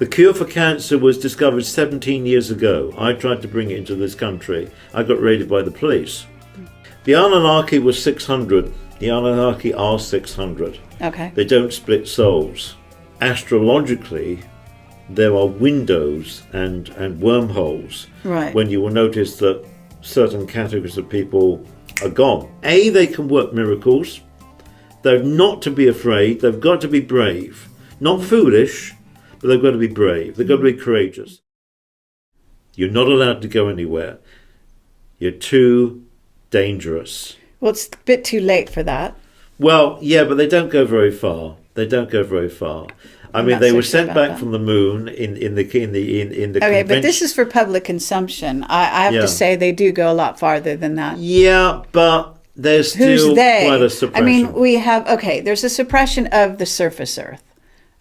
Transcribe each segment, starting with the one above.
The cure for cancer was discovered 17 years ago. I tried to bring it into this country. I got raided by the police. The Anunnaki was 600. The Anunnaki are 600. Okay. They don't split souls. Astrologically, there are windows and wormholes. Right. When you will notice that certain categories of people are gone. They can work miracles. They're not to be afraid. They've got to be brave. Not foolish, but they've got to be brave. They've got to be courageous. You're not allowed to go anywhere. You're too dangerous. Well, it's a bit too late for that. Well, yeah, but they don't go very far. They don't go very far. I mean, they were sent back from the moon in the Okay, but this is for public consumption. I have to say they do go a lot farther than that. Yeah, but there's still quite a suppression. I mean, we have, there's a suppression of the surface Earth,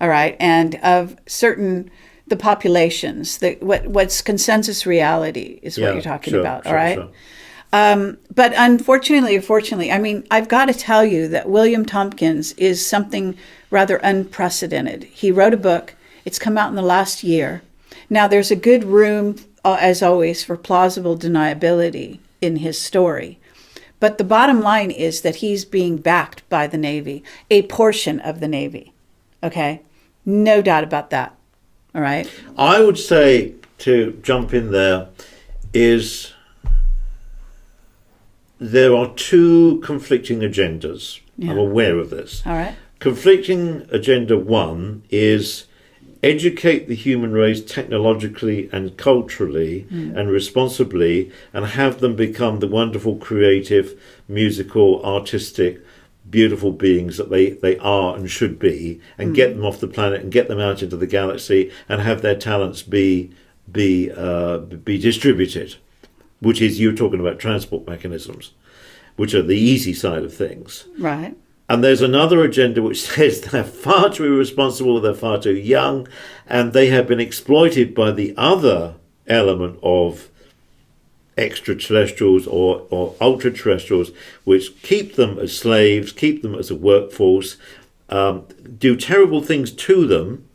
all right, and of the populations. What's consensus reality is what you're talking about, all right? Sure. But unfortunately or fortunately, I mean, I've got to tell you that William Tompkins is something rather unprecedented. He wrote a book. It's come out in the last year. Now, there's a good room, as always, for plausible deniability in his story. But the bottom line is that he's being backed by the Navy, a portion of the Navy. Okay? No doubt about that. All right? I would say, to jump in there, is there are two conflicting agendas. Yeah. I'm aware of this. All right. Conflicting agenda one is educate the human race technologically and culturally and responsibly, and have them become the wonderful, creative, musical, artistic, beautiful beings that they are and should be, and get them off the planet and get them out into the galaxy and have their talents be distributed, which is, you're talking about transport mechanisms, which are the easy side of things. Right. And there's another agenda which says they're far too irresponsible, they're far too young, and they have been exploited by the other element of extraterrestrials or ultra-terrestrials, which keep them as slaves, keep them as a workforce, do terrible things to them,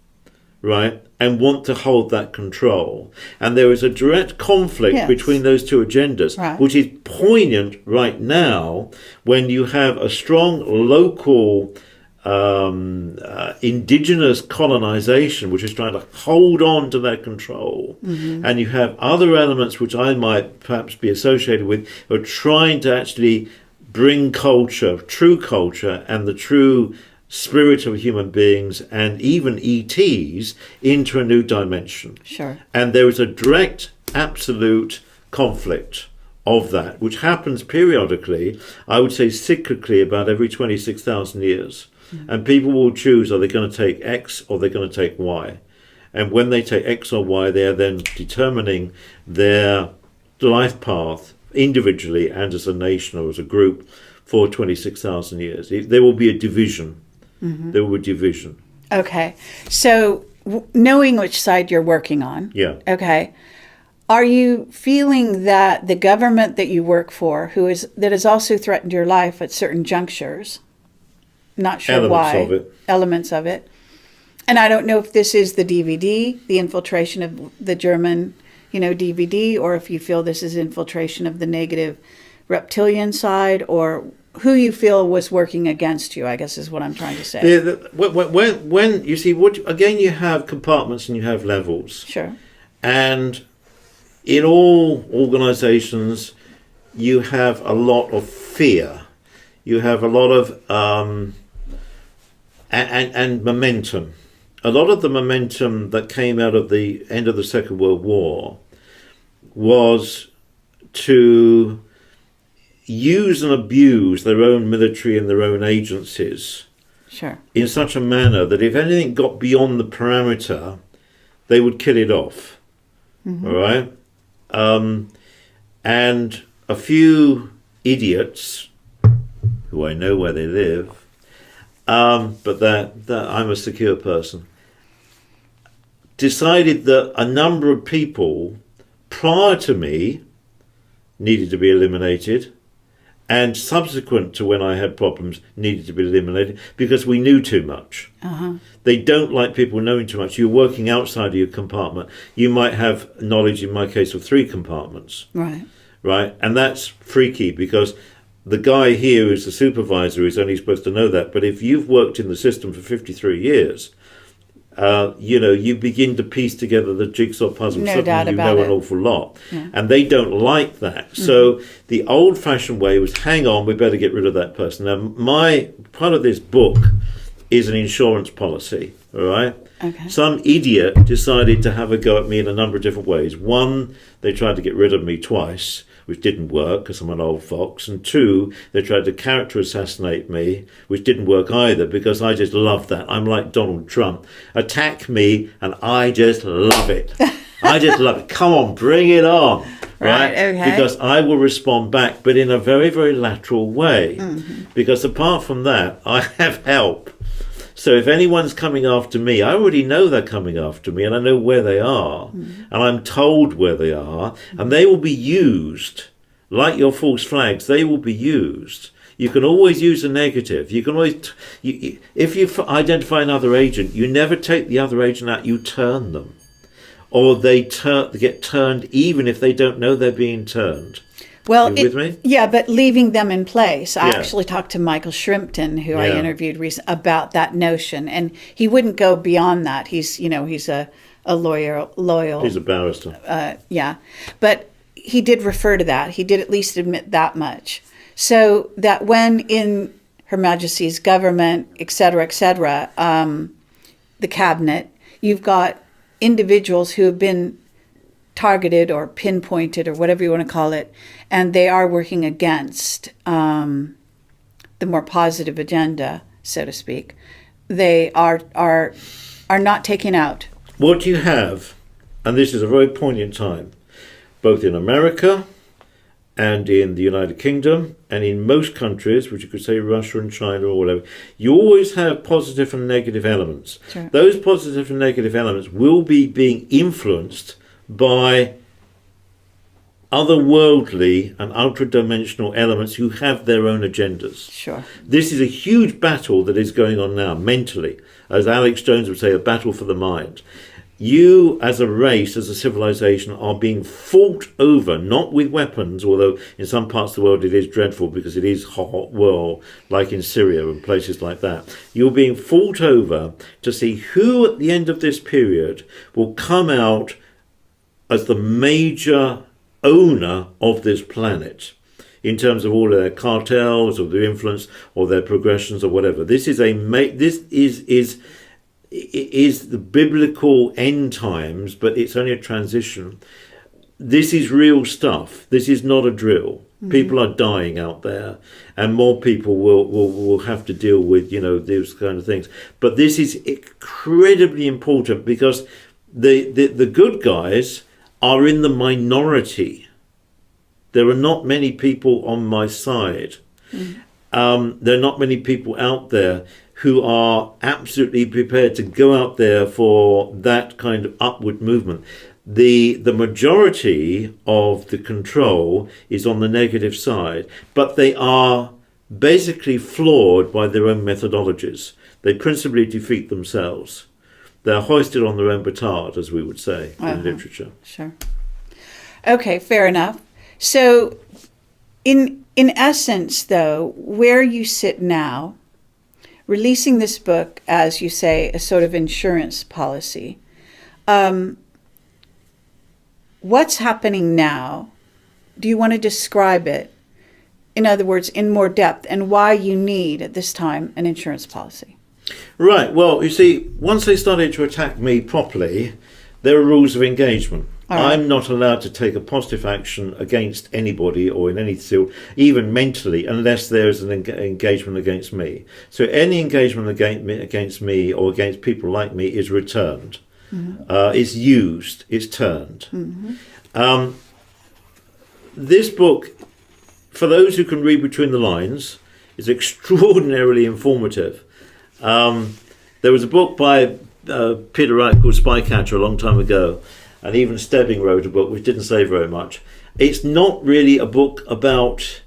right, and want to hold that control. And there is a direct conflict between those two agendas, which is poignant right now when you have a strong local indigenous colonization which is trying to hold on to their control. And you have other elements which I might perhaps be associated with, who are trying to actually bring culture, true culture, and the true spirit of human beings and even ETs into a new dimension. Sure. And there is a direct, absolute conflict of that, which happens periodically, I would say cyclically, about every 26,000 years. And people will choose, are they going to take X or they're going to take Y? And when they take X or Y, they are then determining their life path individually and as a nation or as a group for 26,000 years. There will be a division. There will be division. Okay. So knowing which side you're working on. Yeah. Okay. Are you feeling that the government that you work for, that has also threatened your life at certain junctures, not sure elements of it, and I don't know if this is the DVD, the infiltration of the German, DVD, or if you feel this is infiltration of the negative reptilian side, or who you feel was working against you, I guess is what I'm trying to say. When you see, again, you have compartments and you have levels. Sure. And in all organizations, you have a lot of fear. You have a lot of and momentum. A lot of the momentum that came out of the end of the Second World War was to use and abuse their own military and their own agencies. Sure. In such a manner that if anything got beyond the parameter, they would kill it off. All right? And a few idiots, who I know where they live, but that I'm a secure person, decided that a number of people prior to me needed to be eliminated, and subsequent to when I had problems, needed to be eliminated because we knew too much. They don't like people knowing too much. You're working outside of your compartment. You might have knowledge, in my case, of 3 compartments. Right? And that's freaky because the guy here who's the supervisor is only supposed to know that. But if you've worked in the system for 53 years, you begin to piece together the jigsaw puzzle. No Suddenly doubt you about know it. an awful lot. Yeah. And they don't like that. So the old-fashioned way was, hang on, we better get rid of that person. Now, my part of this book is an insurance policy, all right? Okay. Some idiot decided to have a go at me in a number of different ways. One, they tried to get rid of me twice, which didn't work because I'm an old fox. And 2, they tried to character assassinate me, which didn't work either because I just love that. I'm like Donald Trump. Attack me and I just love it. I just love it. Come on, bring it on. Right? Okay. Because I will respond back, but in a very, very lateral way. Because apart from that, I have help. So if anyone's coming after me, I already know they're coming after me and I know where they are and I'm told where they are and they will be used, like your false flags, they will be used. You can always use a negative. You can always, if you identify another agent, you never take the other agent out, you turn them. Or they get turned even if they don't know they're being turned. Well, with me? Yeah, but leaving them in place. I Yeah. actually talked to Michael Shrimpton, who I Yeah. interviewed recently, about that notion, and he wouldn't go beyond that. He's a lawyer, loyal. He's a barrister. Yeah, but he did refer to that. He did at least admit that much. So that when in Her Majesty's government, et cetera, the cabinet, you've got individuals who have been targeted or pinpointed or whatever you want to call it, and they are working against the more positive agenda, so to speak. They are not taken out. What you have, and this is a very poignant time, both in America and in the United Kingdom and in most countries, which you could say Russia and China or whatever, you always have positive and negative elements. Sure. Those positive and negative elements will be being influenced by otherworldly and ultra-dimensional elements who have their own agendas. Sure. This is a huge battle that is going on now, mentally. As Alex Jones would say, a battle for the mind. You, as a race, as a civilization, are being fought over, not with weapons, although in some parts of the world it is dreadful because it is hot world, like in Syria and places like that. You're being fought over to see who at the end of this period will come out as the major owner of this planet in terms of all of their cartels or their influence or their progressions or whatever. This is the biblical end times, but it's only a transition. This is real stuff. This is not a drill. Mm-hmm. People are dying out there, and more people will have to deal with these kind of things. But this is incredibly important because the good guys are in the minority. There are not many people on my side. Mm. There are not many people out there who are absolutely prepared to go out there for that kind of upward movement. The majority of the control is on the negative side, but they are basically flawed by their own methodologies. They principally defeat themselves. They're hoisted on their own petard, as we would say in literature. Sure. Okay, fair enough. So, in essence, though, where you sit now, releasing this book, as you say, a sort of insurance policy, what's happening now? Do you want to describe it? In other words, in more depth, and why you need, at this time, an insurance policy? Right. Well, you see, once they started to attack me properly, there are rules of engagement. Right. I'm not allowed to take a positive action against anybody or in any field, even mentally, unless there's an engagement against me. So any engagement against me or against people like me is returned. Mm-hmm. It's used. It's turned. Mm-hmm. This book, for those who can read between the lines, is extraordinarily informative. There was a book by Peter Wright called Spycatcher a long time ago, and even Stebbing wrote a book which didn't say very much. It's not really a book about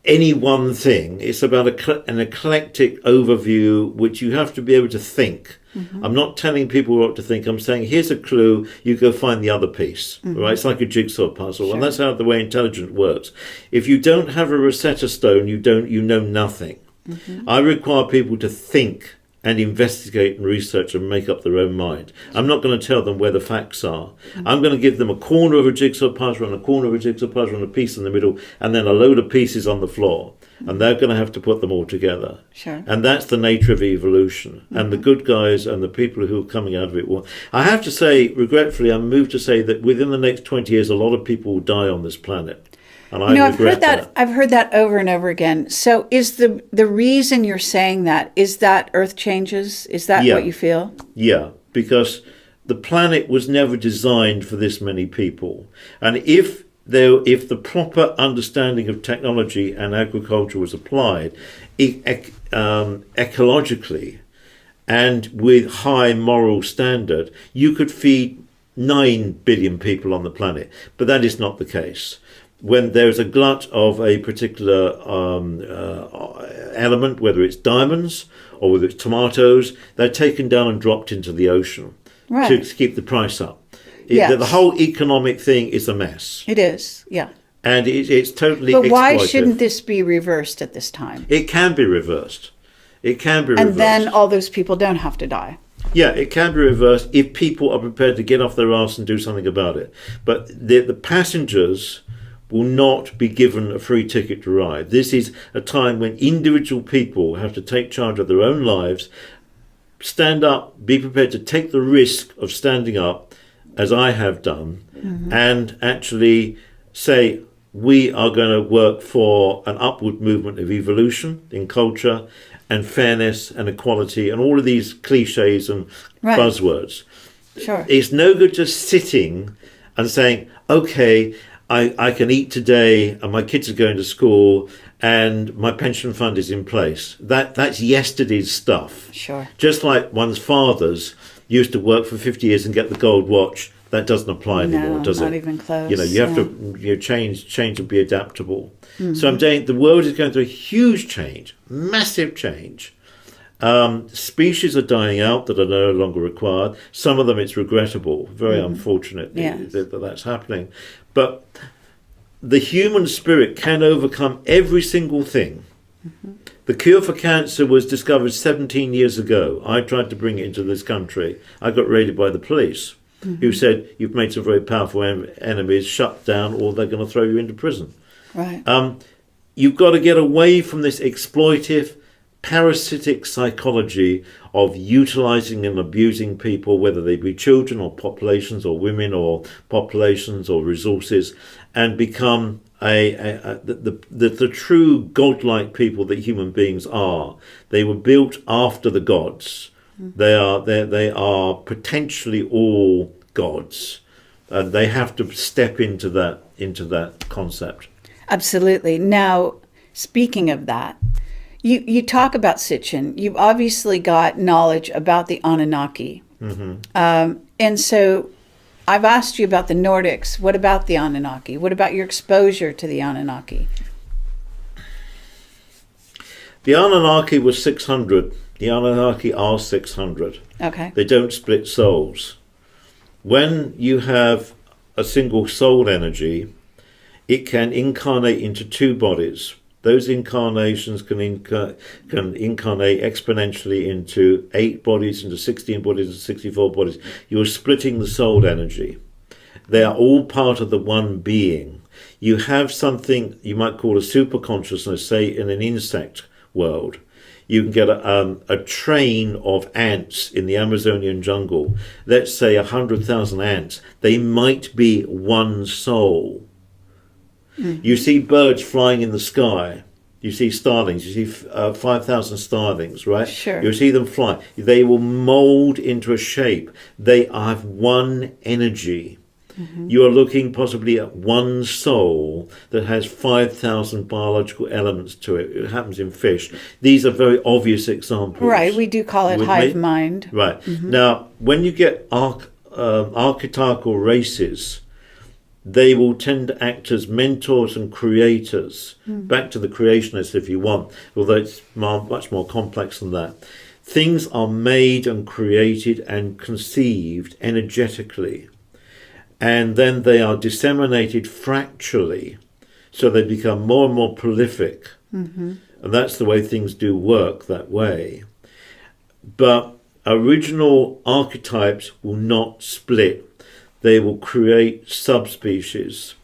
any one thing. It's about an eclectic overview, which you have to be able to think. Mm-hmm. I'm not telling people what to think. I'm saying, here's a clue. You go find the other piece. Mm-hmm. Right? It's like a jigsaw puzzle, sure. And that's how the way intelligence works. If you don't have a Rosetta Stone, you know nothing. Mm-hmm. I require people to think and investigate and research and make up their own mind. I'm not going to tell them where the facts are. Mm-hmm. I'm going to give them a corner of a jigsaw puzzle and a corner of a jigsaw puzzle and a piece in the middle, and then a load of pieces on the floor. Mm-hmm. And they're going to have to put them all together. Sure. And that's the nature of evolution. Mm-hmm. And the good guys and the people who are coming out of it will. I have to say, regretfully, I'm moved to say that within the next 20 years, a lot of people will die on this planet. And I've heard that. I've heard that over and over again. So is the reason you're saying that, is that Earth changes? Is that what you feel? Yeah, because the planet was never designed for this many people. And if the proper understanding of technology and agriculture was applied ecologically and with high moral standard, you could feed 9 billion people on the planet. But that is not the case. When there's a glut of a particular element, whether it's diamonds or whether it's tomatoes, they're taken down and dropped into the ocean to keep the price up. Yes. The whole economic thing is a mess. It is, yeah. And it's totally But why exploitive. shouldn't this be reversed at this time? It can be reversed. It can be reversed. And then all those people don't have to die. Yeah, it can be reversed if people are prepared to get off their arse and do something about it. But the passengers will not be given a free ticket to ride. This is a time when individual people have to take charge of their own lives, stand up, be prepared to take the risk of standing up, as I have done, mm-hmm. and actually say, we are going to work for an upward movement of evolution in culture and fairness and equality and all of these cliches and buzzwords. Sure. It's no good just sitting and saying, okay, I can eat today and my kids are going to school and my pension fund is in place. That's yesterday's stuff. Sure. Just like one's fathers used to work for 50 years and get the gold watch. That doesn't apply anymore, does it? Not even close. You have to change and be adaptable. Mm-hmm. So I'm saying the world is going through a huge change, massive change. Species are dying out that are no longer required. Some of them it's regrettable, very unfortunate that that's happening. But the human spirit can overcome every single thing. Mm-hmm. The cure for cancer was discovered 17 years ago. I tried to bring it into this country. I got raided by the police, who said, you've made some very powerful enemies, shut down, or they're going to throw you into prison. Right. You've got to get away from this exploitive, parasitic psychology of utilizing and abusing people, whether they be children or populations or women or populations or resources, and become the true godlike people that human beings are. They were built after the gods. They are potentially all gods, and they have to step into that concept. Absolutely. Now, speaking of that, you talk about Sitchin. You've obviously got knowledge about the Anunnaki. Mm-hmm. And so I've asked you about the Nordics. What about the Anunnaki? What about your exposure to the Anunnaki? The Anunnaki was 600. The Anunnaki are 600. Okay. They don't split souls. When you have a single soul energy, it can incarnate into 2 bodies. Those incarnations can incarnate exponentially into 8 bodies, into 16 bodies, into 64 bodies. You're splitting the soul energy. They are all part of the one being. You have something you might call a super consciousness, say in an insect world. You can get a train of ants in the Amazonian jungle. Let's say 100,000 ants. They might be one soul. Mm-hmm. You see birds flying in the sky. You see starlings. You see 5,000 starlings, right? Sure. You see them fly. They will mold into a shape. They have one energy. Mm-hmm. You are looking possibly at one soul that has 5,000 biological elements to it. It happens in fish. These are very obvious examples. Right, we do call it hive mind. Right. Mm-hmm. Now, when you get archetypal races, they will tend to act as mentors and creators. Back to the creationists if you want, although it's much more complex than that. Things are made and created and conceived energetically, and then they are disseminated fractally, so they become more and more prolific. And that's the way things do work that way. But original archetypes will not split. They will create subspecies.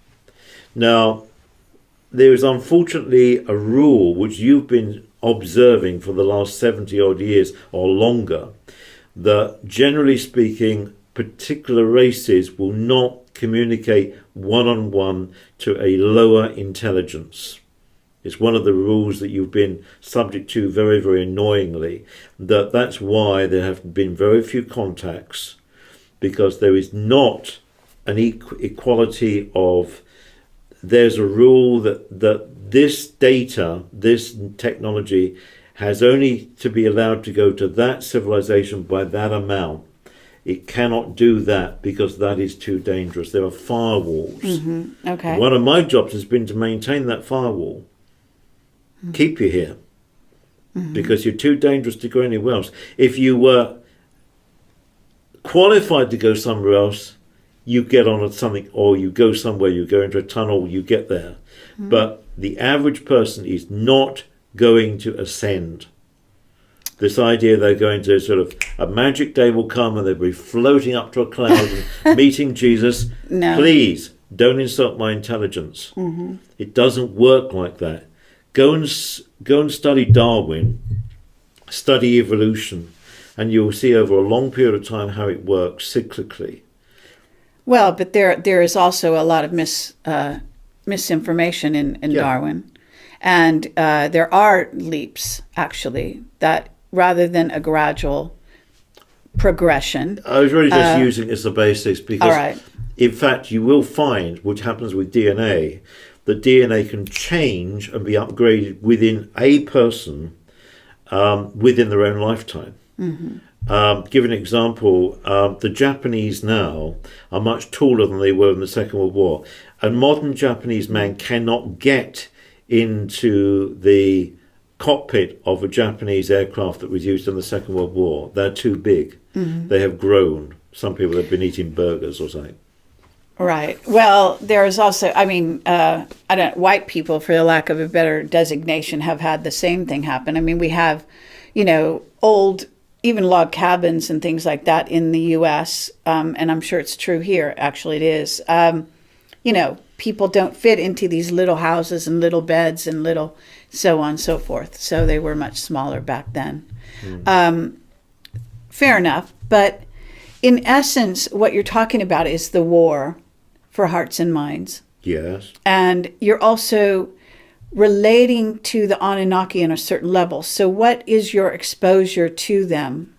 Now, there is unfortunately a rule which you've been observing for the last 70 odd years or longer, that generally speaking, particular races will not communicate one-on-one to a lower intelligence. It's one of the rules that you've been subject to very, very annoyingly. That's why there have been very few contacts, because there is not an equality of, there's a rule that this data, this technology has only to be allowed to go to that civilization by that amount. It cannot do that because that is too dangerous. There are firewalls. Okay. One of my jobs has been to maintain that firewall. Keep you here. Because you're too dangerous to go anywhere else. If you were qualified to go somewhere else, you get on something, or you go somewhere, you go into a tunnel, you get there. But the average person is not going to ascend. This idea they're going to sort of, a magic day will come and they'll be floating up to a cloud and meeting Jesus. No. Please, don't insult my intelligence. It doesn't work like that. Go and study Darwin, study evolution, and you'll see over a long period of time how it works cyclically. Well, but there is also a lot of misinformation in Darwin. And there are leaps, actually, that rather than a gradual progression. I was really just using it as the basics because, all right. In fact, you will find, which happens with DNA, that DNA can change and be upgraded within a person within their own lifetime. Give an example, the Japanese now are much taller than they were in the Second World War. A modern Japanese man cannot get into the cockpit of a Japanese aircraft that was used in the Second World War. They're too big. They have grown. Some people have been eating burgers or something. Right. Well, there is also, white people, for the lack of a better designation, have had the same thing happen. I mean, we have, old, even log cabins and things like that in the U.S., and I'm sure it's true here. Actually, it is. People don't fit into these little houses and little beds and little so on and so forth. So they were much smaller back then. Fair enough. But in essence, what you're talking about is the war for hearts and minds. Yes. And you're also relating to the Anunnaki on a certain level. So what is your exposure to them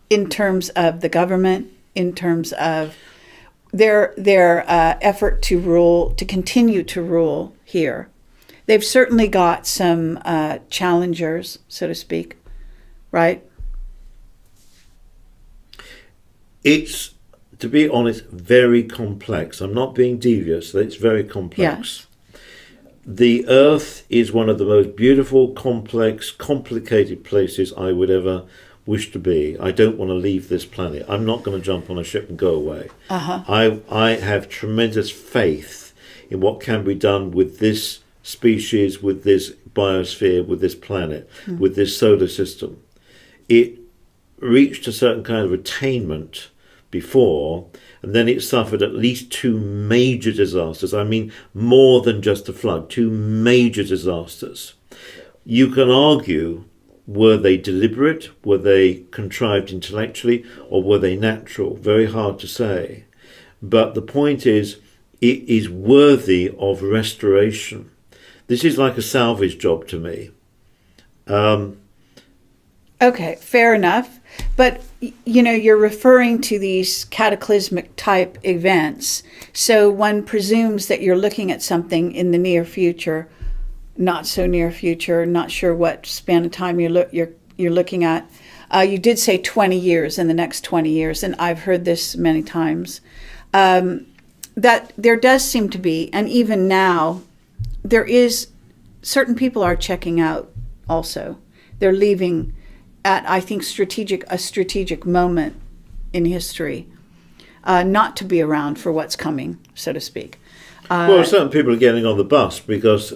in terms of the government, in terms of their effort to rule, to continue to rule here? They've certainly got some challengers, so to speak, right? It's, to be honest, very complex. I'm not being devious. It's very complex. Yes. The Earth is one of the most beautiful, complex, complicated places I would ever wish to be. I don't want to leave this planet. I'm not going to jump on a ship and go away. I have tremendous faith in what can be done with this species, with this biosphere, with this planet, with this solar system. It reached a certain kind of attainment before, and then it suffered at least two major disasters. I mean, more than just a flood, two major disasters. You can argue, were they deliberate, were they contrived intellectually, or were they natural? Very hard to say. But the point is, it is worthy of restoration. This is like a salvage job to me. Okay, fair enough. But, you're referring to these cataclysmic type events. So one presumes that you're looking at something in the near future, not so near future, not sure what span of time you're looking at. You did say 20 years, in the next 20 years, and I've heard this many times. that there does seem to be, and even now, there is, certain people are checking out also. They're leaving at, I think, a strategic moment in history, not to be around for what's coming, so to speak. Well, certain people are getting on the bus because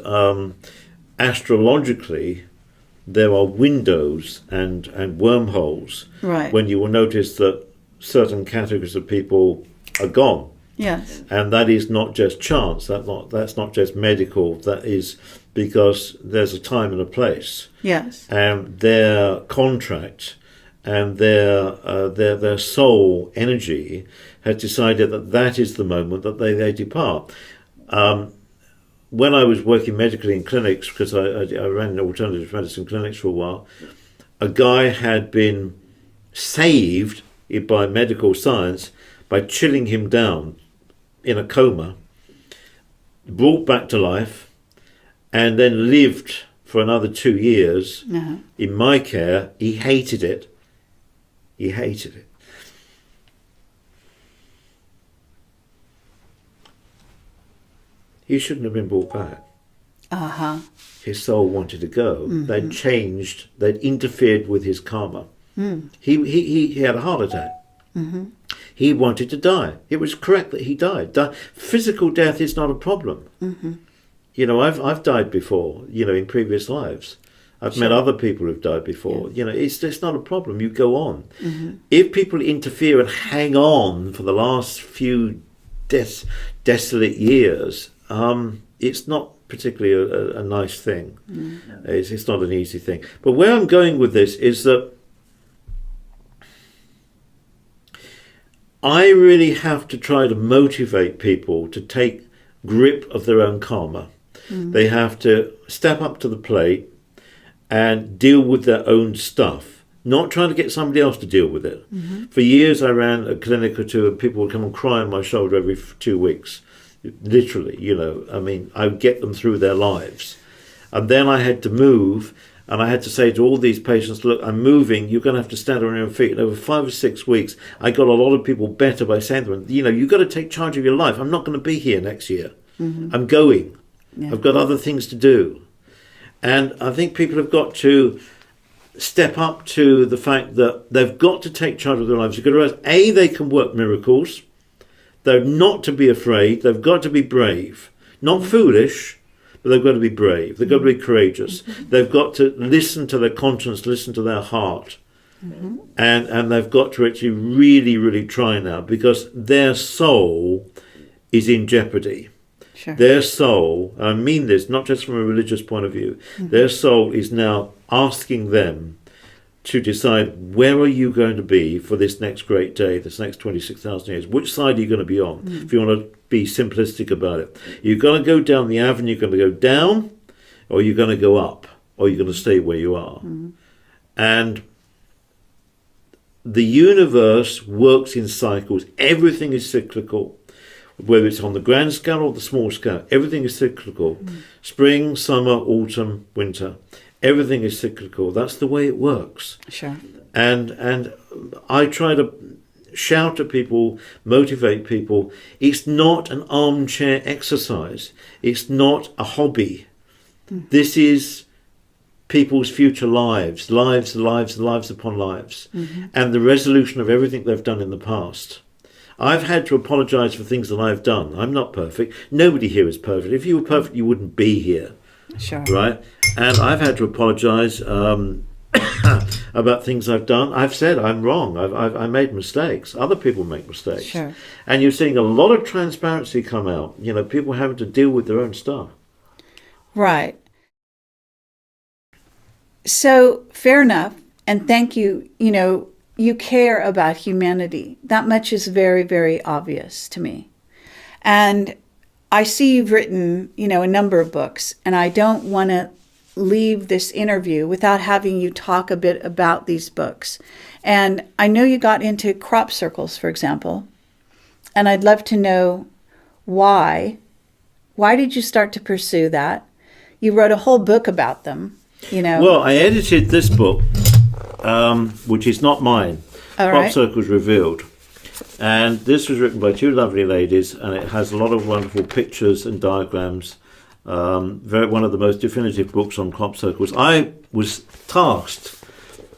astrologically there are windows and wormholes Right. when you will notice that certain categories of people are gone. Yes. And that is not just chance, that's not just medical, that is because there's a time and a place. Yes. And their contract and their soul energy has decided that that is the moment that they depart. When I was working medically in clinics, because I ran alternative medicine clinics for a while, a guy had been saved by medical science by chilling him down in a coma, brought back to life, and then lived for another 2 years in my care. He hated it. He hated it. He shouldn't have been brought back. His soul wanted to go. They'd changed. They'd interfered with his karma. He had a heart attack. He wanted to die. It was correct that he died. Physical death is not a problem. You know, I've died before. You know, in previous lives, I've met other people who've died before. You know, it's not a problem. You go on. If people interfere and hang on for the last few desolate years, it's not particularly a nice thing. It's not an easy thing. But where I'm going with this is that I really have to try to motivate people to take grip of their own karma. They have to step up to the plate and deal with their own stuff, not trying to get somebody else to deal with it. For years I ran a clinic or two and people would come and cry on my shoulder every 2 weeks. Literally, you know, I mean, I would get them through their lives. And then I had to move, and I had to say to all these patients, look, I'm moving, you're going to have to stand on your feet. And over 5 or 6 weeks, I got a lot of people better by saying to them, you know, you've got to take charge of your life. I'm not going to be here next year. I'm going. I've got other things to do. And I think people have got to step up to the fact that they've got to take charge of their lives. You've got to realize, A, they can work miracles. They're not to be afraid. They've got to be brave. Not foolish, but they've got to be brave. They've got to be courageous. They've got to listen to their conscience, listen to their heart. And they've got to actually really, really try now, because their soul is in jeopardy. Sure. Their soul, and I mean this not just from a religious point of view, their soul is now asking them to decide, where are you going to be for this next great day, this next 26,000 years? Which side are you going to be on? If you want to be simplistic about it. You're going to go down the avenue, you're going to go down, or you're going to go up, or you're going to stay where you are. And the universe works in cycles. Everything is cyclical. Whether it's on the grand scale or the small scale, everything is cyclical. Spring, summer, autumn, winter. Everything is cyclical. That's the way it works. Sure. And I try to shout at people, motivate people. It's not an armchair exercise. It's not a hobby. This is people's future lives upon lives, and the resolution of everything they've done in the past. I've had to apologise for things that I've done. I'm not perfect. Nobody here is perfect. If you were perfect, you wouldn't be here. Sure. Right? And I've had to apologise about things I've done. I've said I'm wrong. I made mistakes. Other people make mistakes. Sure. And you're seeing a lot of transparency come out. You know, people having to deal with their own stuff. Right. So, fair enough. And thank you. You know, you care about humanity. That much is very, very obvious to me. And I see you've written, you know, a number of books, and I don't want to leave this interview without having you talk a bit about these books. And I know you got into crop circles, for example, and I'd love to know why. Why did you start to pursue that? You wrote a whole book about them, you know. Well, I edited this book, which is not mine. All Crop right. Circles Revealed. And this was written by two lovely ladies, and it has a lot of wonderful pictures and diagrams. One of the most definitive books on crop circles. I was tasked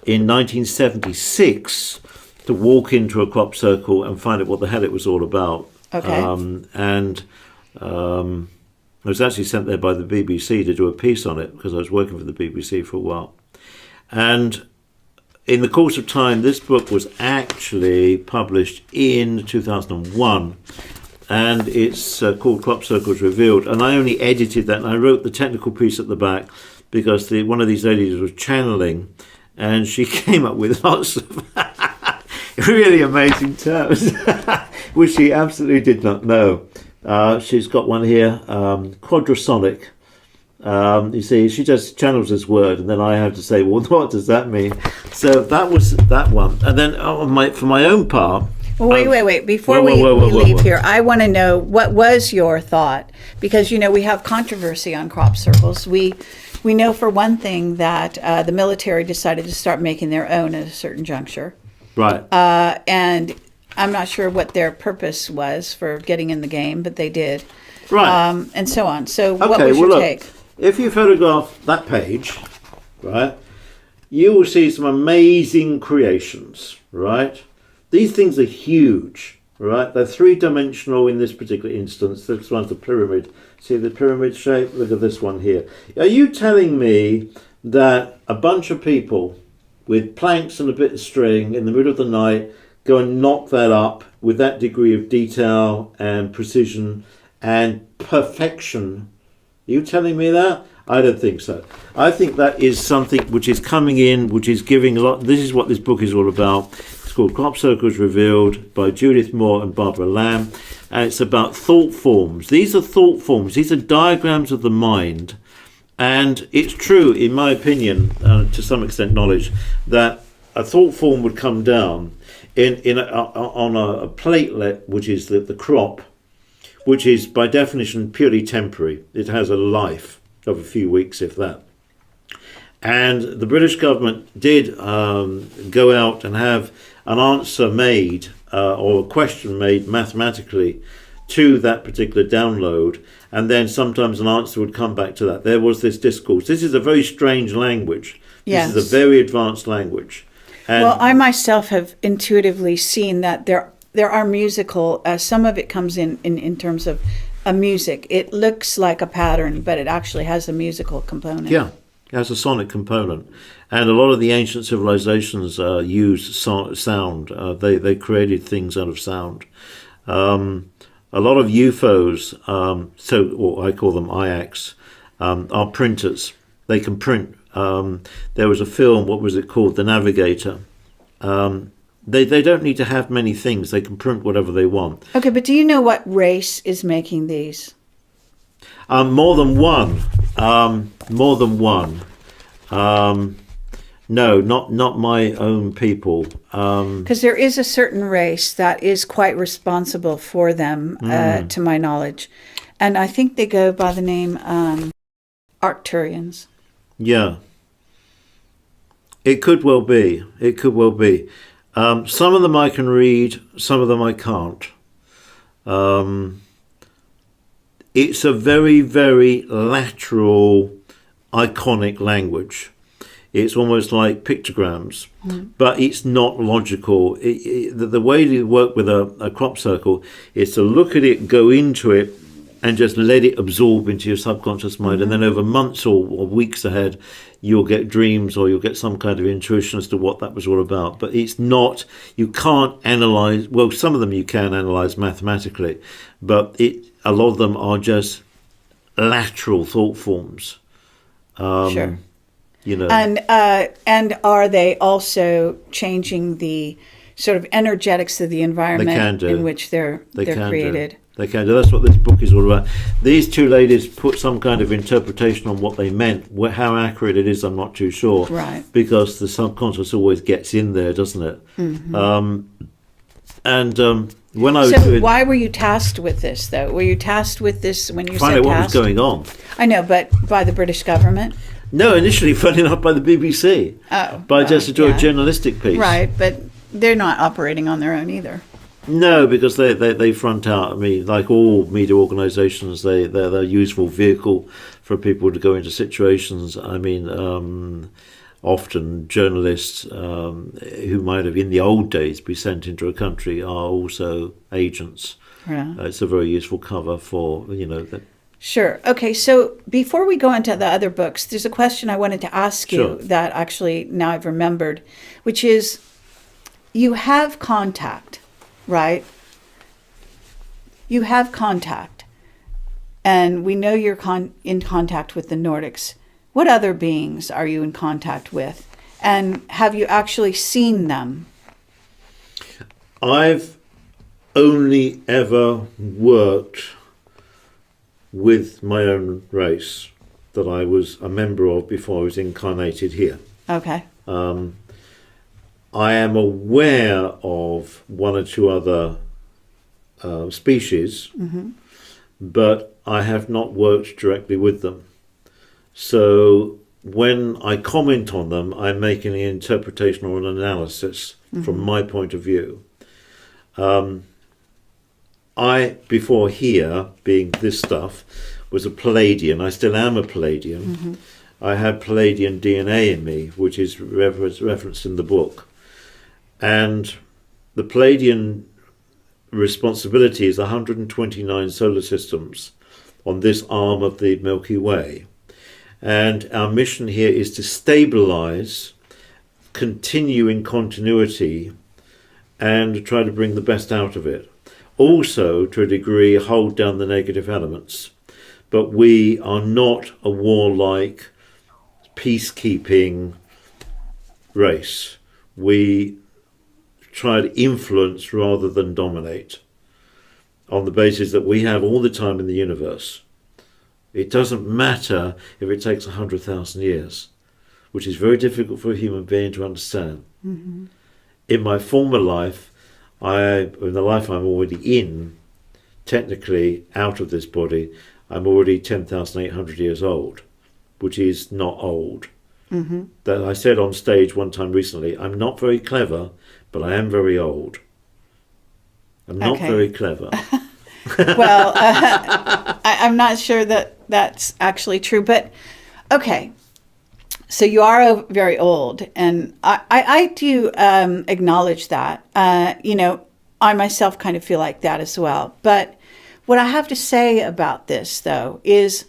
in 1976 to walk into a crop circle and find out what the hell it was all about. Okay. I was actually sent there by the BBC to do a piece on it because I was working for the BBC for a while. And in the course of time, this book was actually published in 2001, and it's called Crop Circles Revealed. And I only edited that, and I wrote the technical piece at the back because one of these ladies was channeling, and she came up with lots of really amazing terms, which she absolutely did not know. She's got one here, quadrasonic. You see, she just channels this word, and then I have to say, well, what does that mean? So that was that one. And then for my own part... Wait. Before we leave here, I want to know, what was your thought? Because, we have controversy on crop circles. We know for one thing that the military decided to start making their own at a certain juncture. Right. And I'm not sure what their purpose was for getting in the game, but they did. Right. And so on. So what was your take? If you photograph that page, right, you will see some amazing creations, right? These things are huge, right? They're three-dimensional in this particular instance. This one's the pyramid. See the pyramid shape? Look at this one here. Are you telling me that a bunch of people with planks and a bit of string in the middle of the night go and knock that up with that degree of detail and precision and perfection? Are you telling me that? I don't think so. I think that is something which is coming in, which is giving a lot. This is what this book is all about. It's called Crop Circles Revealed by Judith Moore and Barbara Lamb. And it's about thought forms. These are thought forms. These are diagrams of the mind. And it's true, in my opinion, to some extent knowledge, that a thought form would come down on a platelet, which is the crop, which is by definition purely temporary. It has a life of a few weeks, if that. And the British government did go out and have an answer made or a question made mathematically to that particular download, and then sometimes an answer would come back to that. There was this discourse. This is a very strange language. Yes. This is a very advanced language. And well, I myself have intuitively seen that there are musical, some of it comes in terms of a music. It looks like a pattern, but it actually has a musical component. Yeah, it has a sonic component. And a lot of the ancient civilizations used sound. They created things out of sound. A lot of UFOs, or I call them IACs, are printers. They can print. There was a film, what was it called? The Navigator. They don't need to have many things. They can print whatever they want. Okay, but do you know what race is making these? More than one. More than one. No, not my own people. Because there is a certain race that is quite responsible for them, to my knowledge. And I think they go by the name Arcturians. Yeah. It could well be. It could well be. Some of them I can read, some of them I can't. It's a very, very lateral, iconic language. It's almost like pictograms, but it's not logical. The way to work with a crop circle is to look at it, go into it, and just let it absorb into your subconscious mind. And then over months or weeks ahead, you'll get dreams or you'll get some kind of intuition as to what that was all about. But it's not, you can't analyze, well, some of them you can analyze mathematically, but a lot of them are just lateral thought forms. Sure. You know. And are they also changing the sort of energetics of the environment in which they're created? They can do. That's what this book is all about. These two ladies put some kind of interpretation on what they meant. How accurate it is, I'm not too sure. Right. Because the subconscious always gets in there, doesn't it? Mm-hmm. When I was why were you tasked with this, though? Were you tasked with this when you said find out what was going on? I know, but by the British government? No, initially, funny enough, by the BBC. Oh. Just to do a journalistic piece. Right, but they're not operating on their own either. No, because they front out. I mean, like all media organisations, they're a useful vehicle for people to go into situations. I mean, often journalists who might have in the old days be sent into a country are also agents. Yeah. It's a very useful cover for that. Sure. Okay. So before we go into the other books, there's a question I wanted to ask you Sure. that actually now I've remembered, which is, you have contact, right? You have contact, and we know you're in contact with the Nordics. What other beings are you in contact with? And have you actually seen them? I've only ever worked with my own race that I was a member of before I was incarnated here. Okay. I am aware of one or two other species, but I have not worked directly with them. So when I comment on them, I'm making an interpretation or an analysis from my point of view. I, before here, being this stuff, was a Palladian. I still am a Palladian. I had Palladian DNA in me, which is referenced in the book. And the Palladian responsibility is 129 solar systems on this arm of the Milky Way. And our mission here is to stabilize, continue in continuity, and try to bring the best out of it. Also, to a degree, hold down the negative elements. But we are not a warlike, peacekeeping race. We try to influence rather than dominate, on the basis that we have all the time in the universe. It doesn't matter if it takes 100,000 years, which is very difficult for a human being to understand. In my former life, in the life I'm already in, technically out of this body, I'm already 10,800 years old, which is not old. That I said on stage one time recently, I'm not very clever, but I am very old. I'm not very clever. Well, I'm not sure that that's actually true, but okay. So you are very old, and I do acknowledge that. I myself kind of feel like that as well. But what I have to say about this, though, is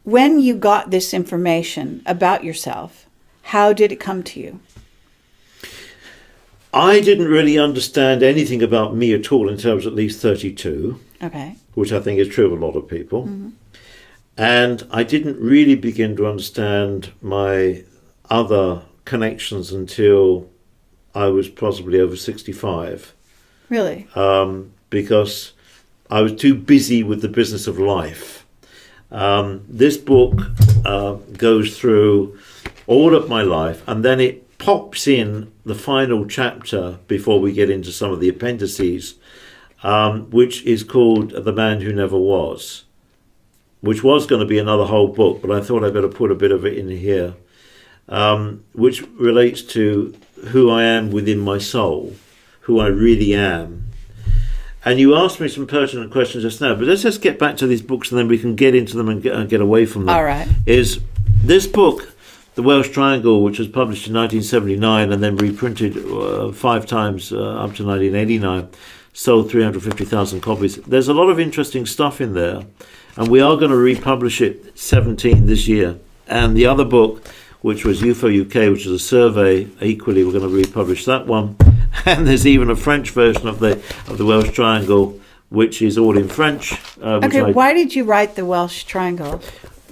when you got this information about yourself, how did it come to you? I didn't really understand anything about me at all until I was at least 32, Okay. which I think is true of a lot of people. And I didn't really begin to understand my other connections until I was possibly over 65. Really? Because I was too busy with the business of life. This book goes through all of my life, and then it pops in the final chapter before we get into some of the appendices, which is called The Man Who Never Was, which was going to be another whole book, but I thought I'd better put a bit of it in here, which relates to who I am within my soul, who I really am. And you asked me some pertinent questions just now, but let's just get back to these books and then we can get into them and get away from them. All right. Is this book, The Welsh Triangle, which was published in 1979 and then reprinted 5 times up to 1989, sold 350,000 copies. There's a lot of interesting stuff in there, and we are going to republish it 17 this year. And the other book, which was UFO UK, which is a survey, equally we're going to republish that one. And there's even a French version of the Welsh Triangle, which is all in French. Okay, why did you write the Welsh Triangle?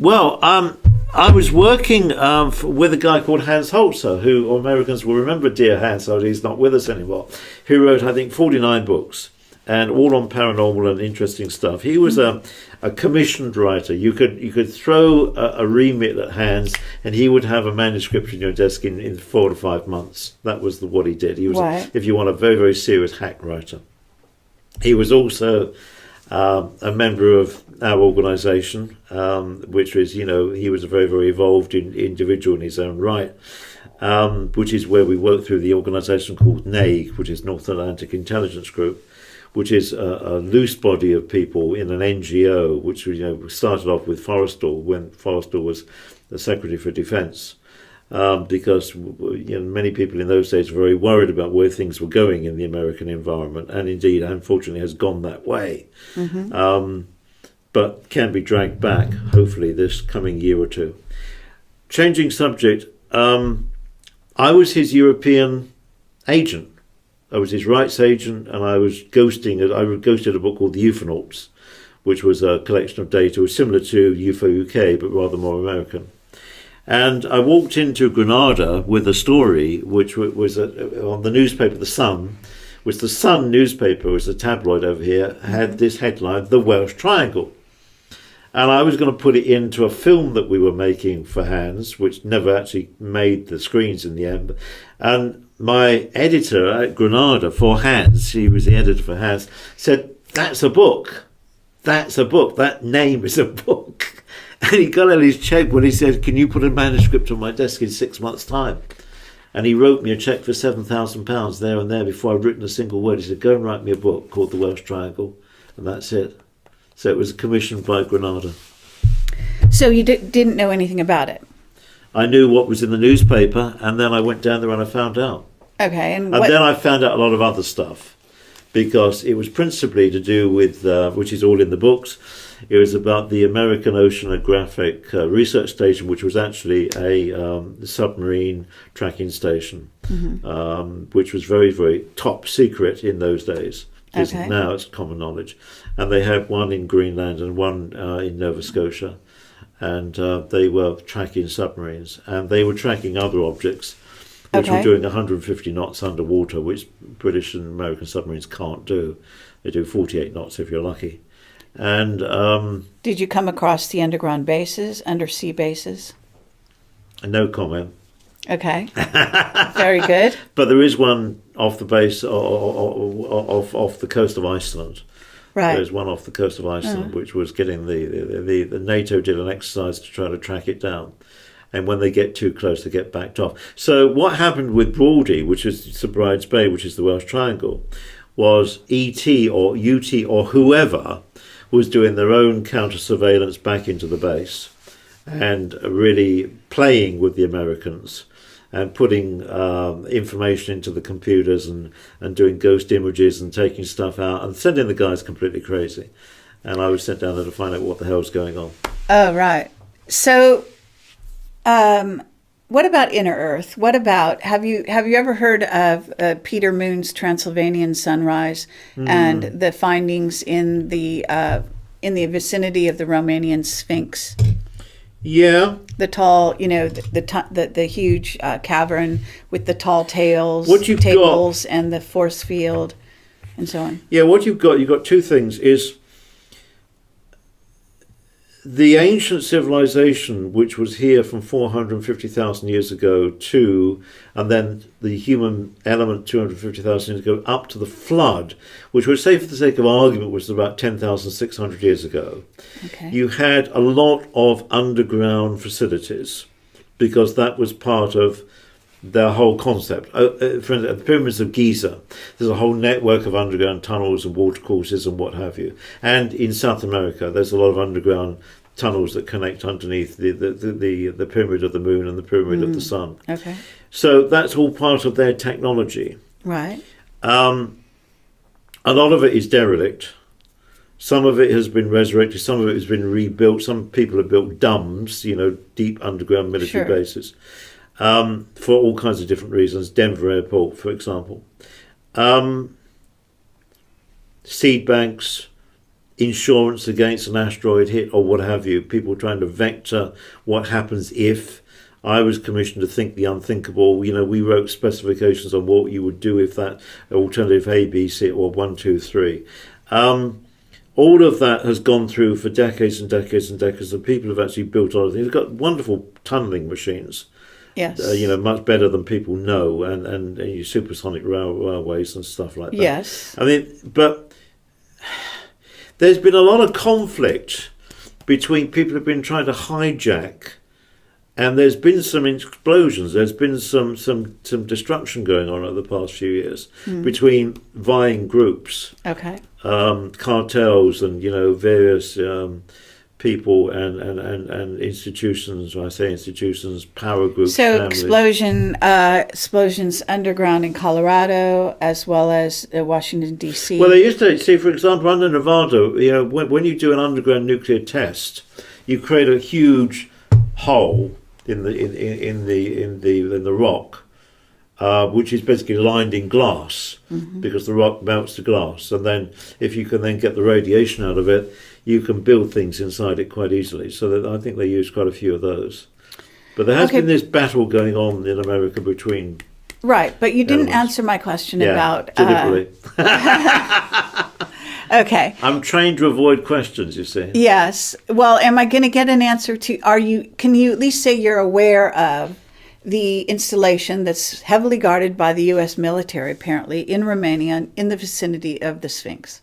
Well, I was working with a guy called Hans Holzer, who Americans will remember, dear Hans, although he's not with us anymore, who wrote, I think, 49 books, and all on paranormal and interesting stuff. He was a commissioned writer. You could throw a remit at Hans, and he would have a manuscript on your desk in 4 to 5 months. That was what he did. He was, if you want, a very, very serious hack writer. He was also a member of our organisation, which was, he was a very, very evolved individual in his own right. which is where we work through the organisation called NAIG, which is North Atlantic Intelligence Group, which is a loose body of people in an NGO, which started off with Forrestal when Forrestal was the Secretary for Defence, because many people in those days were very worried about where things were going in the American environment, and indeed, unfortunately, has gone that way, but can be dragged back, hopefully, this coming year or two. Changing subject, I was his European agent. I was his rights agent, and I was ghosted a book called The Euphonauts, which was a collection of data, was similar to UFO UK, but rather more American. And I walked into Granada with a story, which was on the newspaper, The Sun, which the Sun newspaper, was a tabloid over here, had this headline, The Welsh Triangle. And I was going to put it into a film that we were making for Hans, which never actually made the screens in the end. And my editor at Granada for Hans, he was the editor for Hans, said, "That's a book. That's a book. That name is a book." And he got out his cheque when he said, "Can you put a manuscript on my desk in 6 months' time?" And he wrote me a cheque for £7,000 there and there before I'd written a single word. He said, "Go and write me a book called The Welsh Triangle." And that's it. So it was commissioned by Granada. So you didn't know anything about it? I knew what was in the newspaper, and then I went down there and I found out. Okay. And then I found out a lot of other stuff, because it was principally to do with, which is all in the books, it was about the American Oceanographic Research Station, which was actually a submarine tracking station, which was very, very top secret in those days. Because now it's common knowledge. And they had one in Greenland and one in Nova Scotia. And they were tracking submarines. And they were tracking other objects, which were doing 150 knots underwater, which British and American submarines can't do. They do 48 knots if you're lucky. And did you come across the underground bases, undersea bases? No comment. Okay. Very good. But there is one off the base off the coast of Iceland. Right. There's one off the coast of Iceland, which was getting the NATO did an exercise to try to track it down. And when they get too close, they get backed off. So what happened with Brawdy, which is St Bride's Bay, which is the Welsh Triangle, was ET or UT or whoever was doing their own counter-surveillance back into the base and really playing with the Americans and putting information into the computers and doing ghost images and taking stuff out and sending the guys completely crazy. And I was sent down there to find out what the hell's going on. Oh, right. So what about Inner Earth? What about, have you ever heard of Peter Moon's Transylvanian Sunrise and the findings in the vicinity of the Romanian Sphinx? Yeah. The tall, the huge cavern with the tall tables and the force field and so on. Yeah, what you've got two things is the ancient civilization, which was here from 450,000 years ago and then the human element 250,000 years ago up to the flood, which would say for the sake of argument was about 10,600 years ago. Okay. You had a lot of underground facilities because that was part of their whole concept. For instance, at the pyramids of Giza, there's a whole network of underground tunnels and watercourses and what have you. And in South America, there's a lot of underground tunnels that connect underneath the pyramid of the moon and the pyramid of the sun. Okay. So that's all part of their technology. Right. A lot of it is derelict. Some of it has been resurrected. Some of it has been rebuilt. Some people have built DUMBs, deep underground military bases. For all kinds of different reasons. Denver Airport, for example. Seed banks, insurance against an asteroid hit or what have you. People trying to vector what happens if. I was commissioned to think the unthinkable. We wrote specifications on what you would do if that alternative A, B, C, or 1, 2, 3. All of that has gone through for decades and decades and decades, and people have actually built all of things. They've got wonderful tunnelling machines. Yes. Much better than people know, and supersonic railways and stuff like that. Yes. But there's been a lot of conflict between people who've been trying to hijack And there's been some explosions. There's been some destruction going on over the past few years between vying groups, Okay. cartels, and various people and institutions. When I say institutions, power groups. So families. explosions underground in Colorado as well as Washington D.C. Well, they used to see, for example, under Nevada. When you do an underground nuclear test, you create a huge hole in the rock, which is basically lined in glass, because the rock melts the glass, and then if you can then get the radiation out of it, you can build things inside it quite easily. So that I think they use quite a few of those. But there has been this battle going on in America between. Right, but you didn't elements. answer my question about. Deliberately. Okay. I'm trained to avoid questions, you see. Yes. Well, am I going to get an answer to? Can you at least say you're aware of the installation that's heavily guarded by the U.S. military, apparently in Romania, in the vicinity of the Sphinx?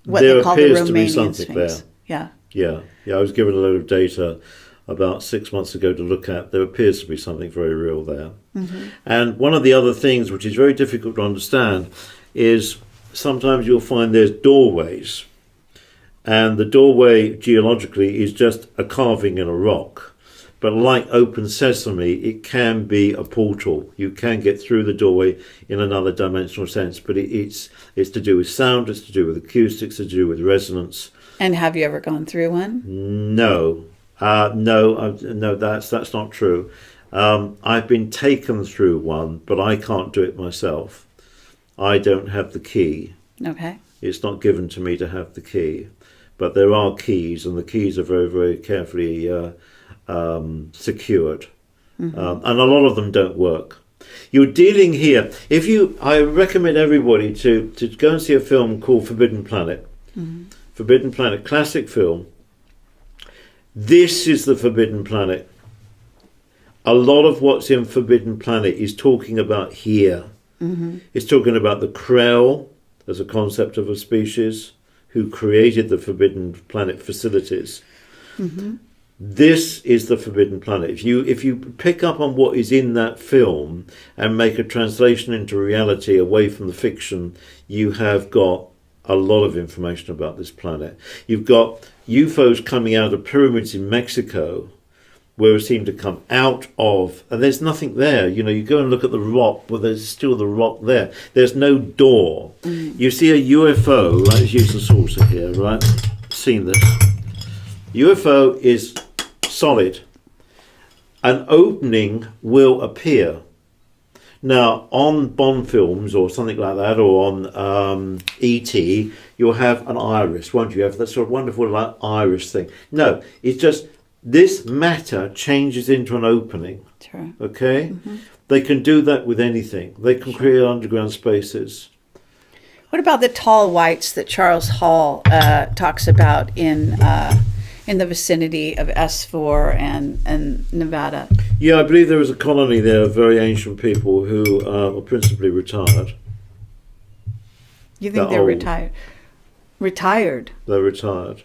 What There they call the appears to be Romanian something Sphinx. there. Yeah. Yeah. I was given a load of data about 6 months ago to look at. There appears to be something very real there. And one of the other things which is very difficult to understand is sometimes you'll find there's doorways, and the doorway geologically is just a carving in a rock. But like open sesame, it can be a portal. You can get through the doorway in another dimensional sense, but it's to do with sound, it's to do with acoustics, it's to do with resonance. And have you ever gone through one? No, that's not true. I've been taken through one, but I can't do it myself. I don't have the key. Okay. It's not given to me to have the key, but there are keys, and the keys are very, very carefully secured, and a lot of them don't work. You're dealing here. I recommend everybody to go and see a film called Forbidden Planet. Forbidden Planet, classic film. This is the Forbidden Planet. A lot of what's in Forbidden Planet is talking about here. It's talking about the Krell as a concept of a species who created the Forbidden Planet facilities. This is the Forbidden Planet. If you pick up on what is in that film and make a translation into reality away from the fiction, you have got a lot of information about this planet. You've got UFOs coming out of pyramids in Mexico, where it seemed to come out of, and there's nothing there. You go and look at the rock, well, there's still the rock there. There's no door. You see a UFO, let's use the saucer here, right? Seen this. UFO is solid. An opening will appear. Now, on Bond films or something like that, or on E.T., you'll have an iris, won't you? You have that sort of wonderful like iris thing. No, it's just this matter changes into an opening. True. Okay? They can do that with anything. They can create underground spaces. What about the tall whites that Charles Hall talks about in the vicinity of S4 and Nevada? Yeah, I believe there was a colony there of very ancient people who are principally retired. You think they're retired? Retired? They're retired.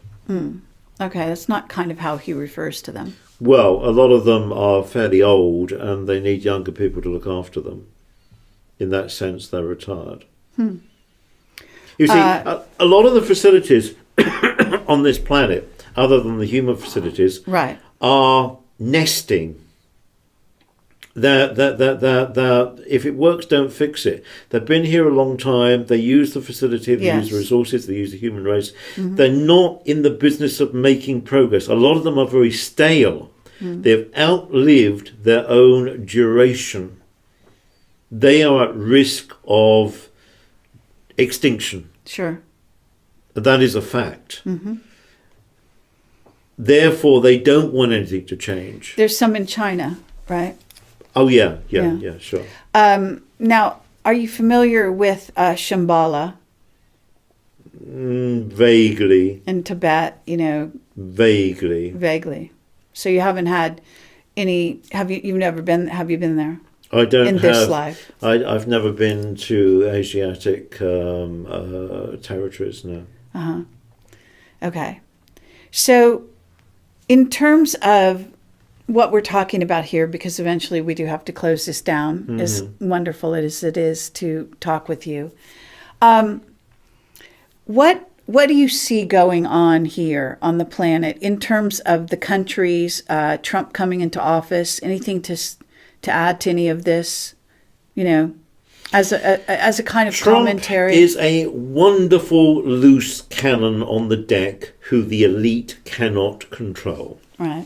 Okay, that's not kind of how he refers to them. Well, a lot of them are fairly old and they need younger people to look after them. In that sense, they're retired. You see, a lot of the facilities on this planet, other than the human facilities, right, are nesting. If it works, don't fix it. They've been here a long time. They use the facility, they use the resources, they use the human race. They're not in the business of making progress. A lot of them are very stale. They've outlived their own duration. They are at risk of extinction. Sure. That is a fact. Therefore, they don't want anything to change. There's some in China, right? Oh, yeah, sure. Now, are you familiar with Shambhala? Vaguely. In Tibet, Vaguely. So you haven't had any, have you been there? I don't in this life? I've never been to Asiatic territories, no. Okay. So in terms of what we're talking about here, because eventually we do have to close this down, as wonderful as it is to talk with you. What do you see going on here on the planet in terms of the countries, Trump coming into office? Anything to add to any of this? You know, as a kind of Trump commentary. Is a wonderful loose cannon on the deck who the elite cannot control. Right.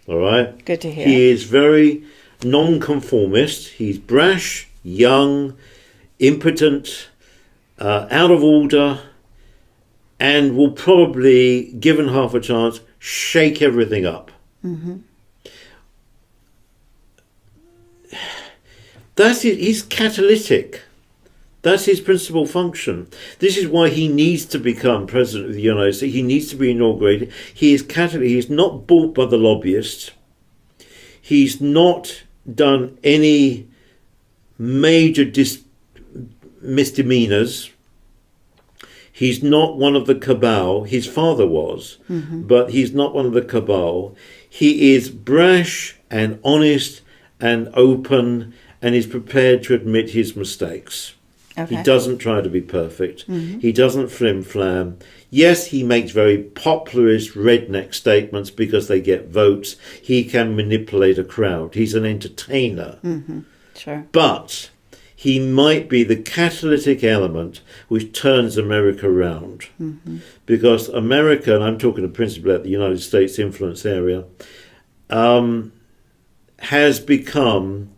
All right. Good to hear. He is very nonconformist. He's brash, young, impotent, out of order, and will probably, given half a chance, shake everything up. That's it. He's catalytic. That's his principal function. This is why he needs to become president of the United States. He needs to be inaugurated. He is catalytic. He's not bought by the lobbyists. He's not done any major misdemeanors. He's not one of the cabal. His father was, but he's not one of the cabal. He is brash and honest and open, and is prepared to admit his mistakes. Okay. He doesn't try to be perfect. He doesn't flim-flam. Yes, he makes very popularist redneck statements because they get votes. He can manipulate a crowd. He's an entertainer. Sure. But he might be the catalytic element which turns America around. Because America, and I'm talking principally about the United States influence area, has become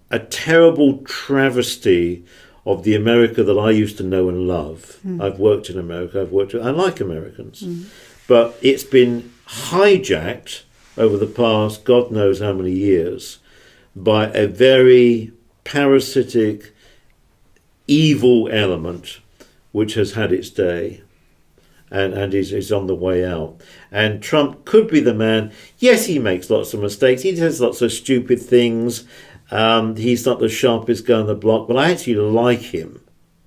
a terrible travesty of the America that I used to know and love. I've worked in America. I like Americans. But it's been hijacked over the past God knows how many years by a very parasitic, evil element which has had its day and is on the way out. And Trump could be the man. Yes, he makes lots of mistakes. He does lots of stupid things. He's not the sharpest guy on the block, but I actually like him.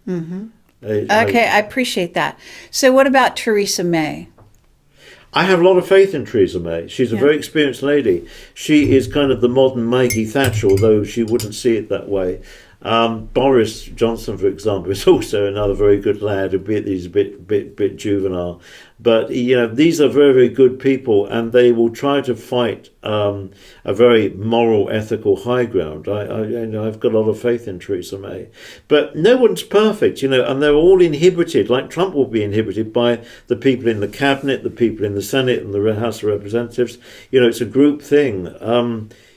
Okay, I appreciate that. So what about Theresa May? I have a lot of faith in Theresa May. She's a very experienced lady. She is kind of the modern Maggie Thatcher, although she wouldn't see it that way. Boris Johnson, for example, is also another very good lad, albeit he's a bit juvenile. But these are very, very good people, and they will try to fight a very moral, ethical high ground. I've got a lot of faith in Theresa May. But no one's perfect, and they're all inhibited, like Trump will be inhibited by the people in the cabinet, the people in the Senate and the House of Representatives. It's a group thing.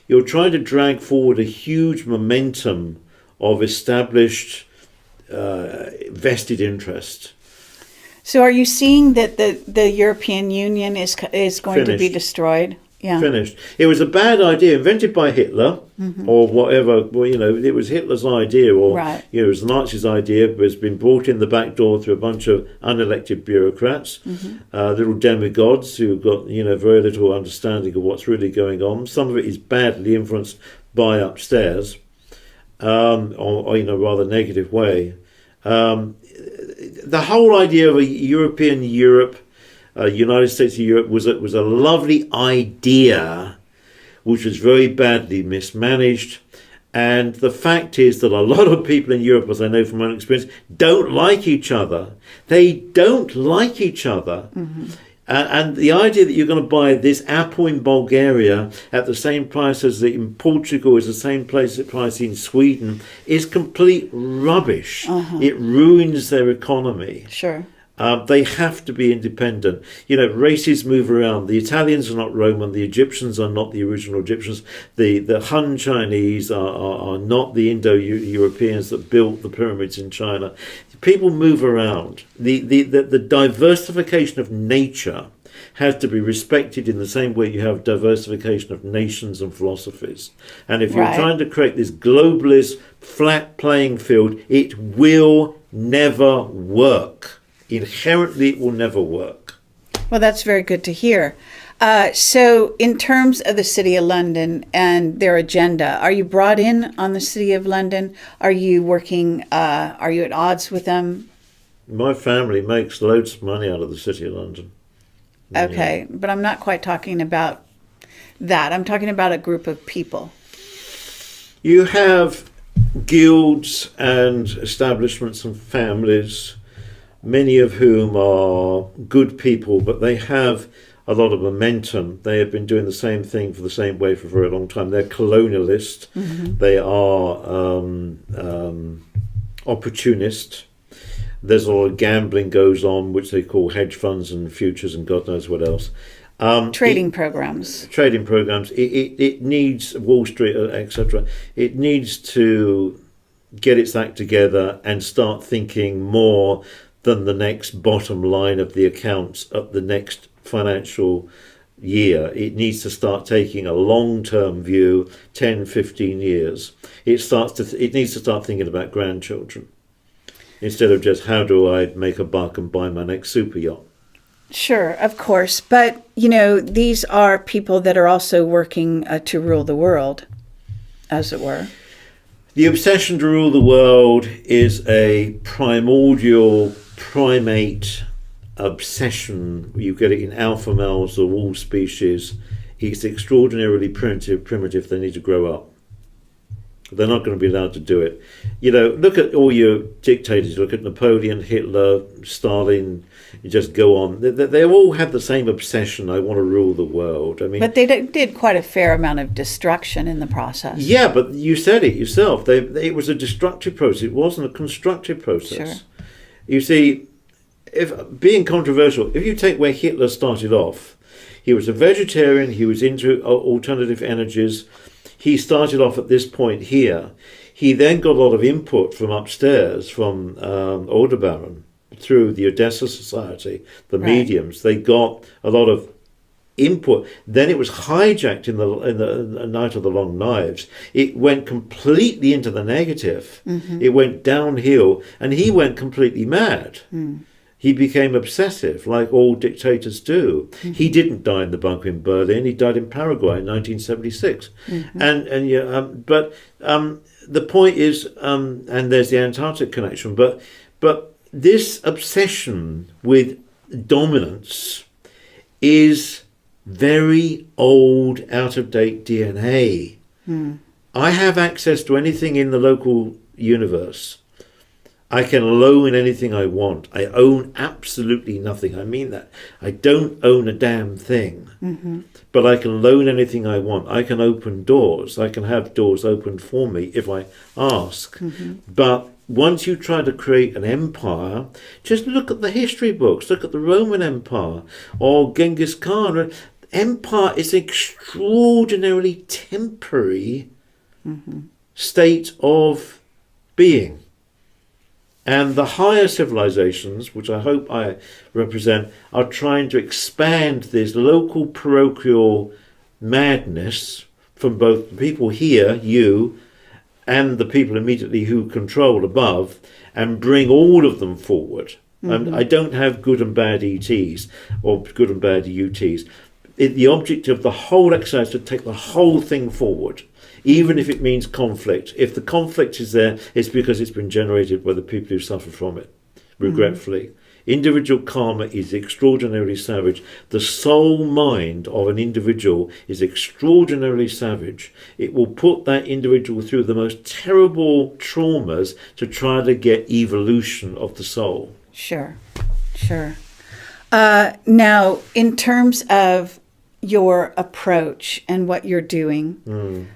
You're trying to drag forward a huge momentum of established vested interest. So are you seeing that the European Union is going to be destroyed? Yeah. Finished. It was a bad idea invented by Hitler or whatever. Well, it was Hitler's idea, or right. It was the Nazis' idea, but it's been brought in the back door through a bunch of unelected bureaucrats, little demigods who've got very little understanding of what's really going on. Some of it is badly influenced by upstairs. Or in a rather negative way. The whole idea of a European Europe, United States of Europe, was a lovely idea, which was very badly mismanaged. And the fact is that a lot of people in Europe, as I know from my own experience, don't like each other. They don't like each other. And the idea that you're going to buy this apple in Bulgaria at the same price as in Portugal is the same price in Sweden is complete rubbish. It ruins their economy. Sure. They have to be independent. Races move around. The Italians are not Roman. The Egyptians are not the original Egyptians. The Han Chinese are not the Indo-Europeans that built the pyramids in China. People move around. The diversification of nature has to be respected in the same way you have diversification of nations and philosophies. And if you're trying to create this globalist flat playing field, it will never work. Inherently, it will never work. Well, that's very good to hear. So in terms of the City of London and their agenda, are you brought in on the City of London? Are you working, are you at odds with them? My family makes loads of money out of the City of London. Okay, but I'm not quite talking about that. I'm talking about a group of people. You have guilds and establishments and families, many of whom are good people, but they have a lot of momentum. They have been doing the same thing for the same way for a very long time. They're colonialist. They are opportunist. There's a lot of gambling goes on, which they call hedge funds and futures and God knows what else. Trading programs. Trading programs. It needs Wall Street, etc. It needs to get its act together and start thinking more than the next bottom line of the accounts of the next financial year. It needs to start taking a long-term view, 10, 15 years. It needs to start thinking about grandchildren instead of just how do I make a buck and buy my next super yacht. Sure, of course. But, these are people that are also working to rule the world, as it were. The obsession to rule the world is a primordial primate obsession. You get it in alpha males of all species. It's extraordinarily primitive. They need to grow up. They're not going to be allowed to do it. Look at all your dictators. Look at Napoleon, Hitler, Stalin. You just go on. They all have the same obsession. I want to rule the world. I mean, but they did quite a fair amount of destruction in the process. Yeah, but you said it yourself. It was a destructive process. It wasn't a constructive process. Sure. You see, if being controversial, if you take where Hitler started off, he was a vegetarian. He was into alternative energies. He started off at this point here. He then got a lot of input from upstairs, from Aldebaran, through the Odessa Society, the mediums. They got a lot of input. Then it was hijacked in the Night of the Long Knives. It went completely into the negative. It went downhill, and he went completely mad. He became obsessive, like all dictators do. He didn't die in the bunker in Berlin. He died in Paraguay in 1976. But the point is, and there's the Antarctic connection. But this obsession with dominance is very old, out of date DNA. I have access to anything in the local universe. I can loan anything I want. I own absolutely nothing. I mean that. I don't own a damn thing. But I can loan anything I want. I can open doors. I can have doors opened for me if I ask. But once you try to create an empire, just look at the history books. Look at the Roman Empire or Genghis Khan. Empire is an extraordinarily temporary state of being. And the higher civilizations, which I hope I represent, are trying to expand this local parochial madness from both the people here, you, and the people immediately who control above, and bring all of them forward. And I don't have good and bad ETs or good and bad UTs. The object of the whole exercise is to take the whole thing forward. Even if it means conflict. If the conflict is there, it's because it's been generated by the people who suffer from it, regretfully. Individual karma is extraordinarily savage. The soul mind of an individual is extraordinarily savage. It will put that individual through the most terrible traumas to try to get evolution of the soul. Sure. Now, in terms of your approach and what you're doing,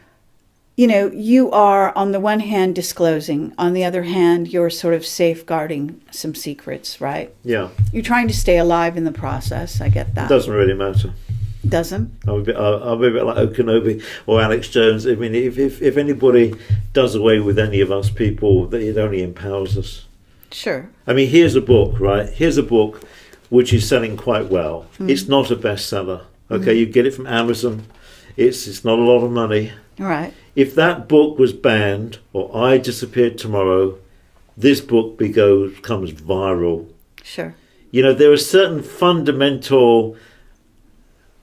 you are, on the one hand, disclosing. On the other hand, you're sort of safeguarding some secrets, right? Yeah. You're trying to stay alive in the process. I get that. It doesn't really matter. Doesn't? I'll be a bit like Okanobi or Alex Jones. I mean, if anybody does away with any of us people, it only empowers us. Sure. I mean, here's a book, right? Here's a book which is selling quite well. It's not a bestseller. Okay, you get it from Amazon. It's not a lot of money. All right. If that book was banned or I disappeared tomorrow, this book becomes viral. Sure. There are certain fundamental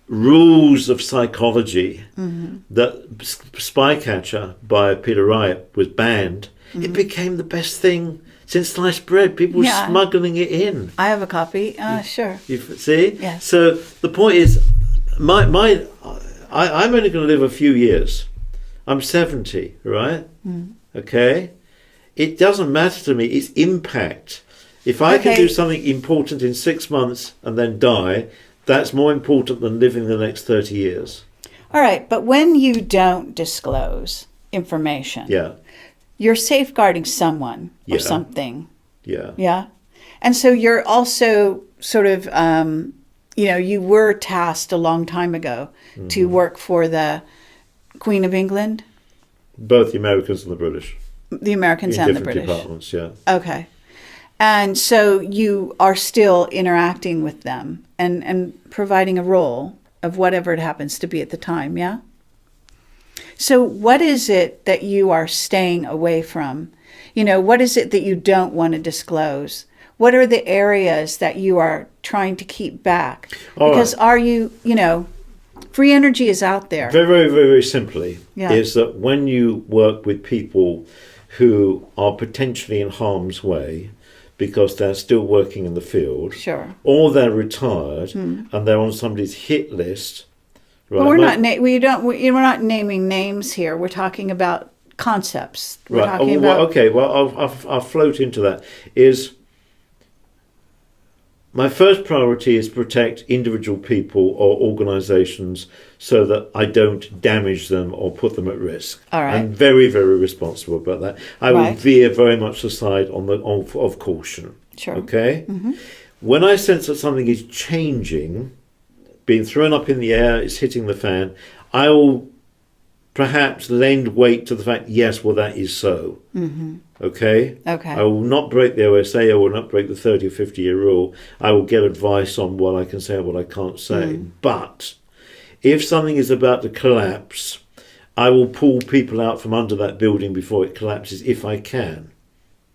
rules of psychology that Spycatcher by Peter Wright was banned. It became the best thing since sliced bread. People were smuggling it in. I have a copy. Sure. You see? Yes. So the point is, I'm only going to live a few years. I'm 70, right? Okay? It doesn't matter to me. It's impact. If I can do something important in 6 months and then die, that's more important than living the next 30 years. All right, but when you don't disclose information, you're safeguarding someone or something. Yeah. Yeah. And so you're also sort of, you were tasked a long time ago to work for the Queen of England? Both the Americans and the British. The Americans and the British. In different departments, yeah. Okay. And so you are still interacting with them and providing a role of whatever it happens to be at the time, yeah? So what is it that you are staying away from? What is it that you don't want to disclose? What are the areas that you are trying to keep back? Because are you, free energy is out there. Very, very, very, very simply, is that when you work with people who are potentially in harm's way because they're still working in the field, or they're retired and they're on somebody's hit list. Right? But we're not naming names here. We're talking about concepts. We're talking about. I'll float into that. My first priority is protect individual people or organisations so that I don't damage them or put them at risk. All right. I'm very, very responsible about that. I will veer very much aside of caution. Sure. Okay? When I sense that something is changing, being thrown up in the air, it's hitting the fan, I will perhaps lend weight to the fact, yes, well, that is so. Okay? I will not break the OSA. I will not break the 30 or 50-year rule. I will get advice on what I can say and what I can't say. But if something is about to collapse, I will pull people out from under that building before it collapses if I can.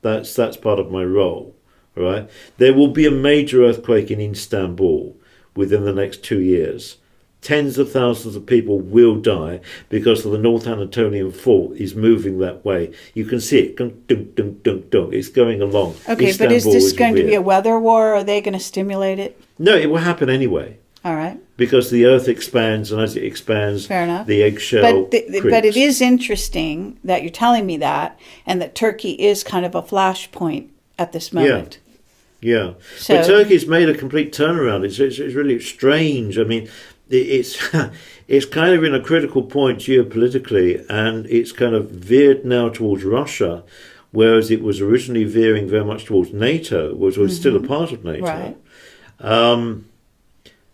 That's part of my role. All right? There will be a major earthquake in Istanbul within the next 2 years. Tens of thousands of people will die because of the North Anatolian Fault is moving that way. You can see it. Dunk, dunk, dunk, dunk, dunk. It's going along. Okay, Istanbul, but is this going to be a weather war? Are they going to stimulate it? No, it will happen anyway. All right. Because the Earth expands, and as it expands, fair enough, the eggshell but it is interesting that you're telling me that, and that Turkey is kind of a flashpoint at this moment. Yeah. So, but Turkey's made a complete turnaround. It's really strange. I mean, it's kind of in a critical point geopolitically, and it's kind of veered now towards Russia, whereas it was originally veering very much towards NATO, which was still a part of NATO. Right.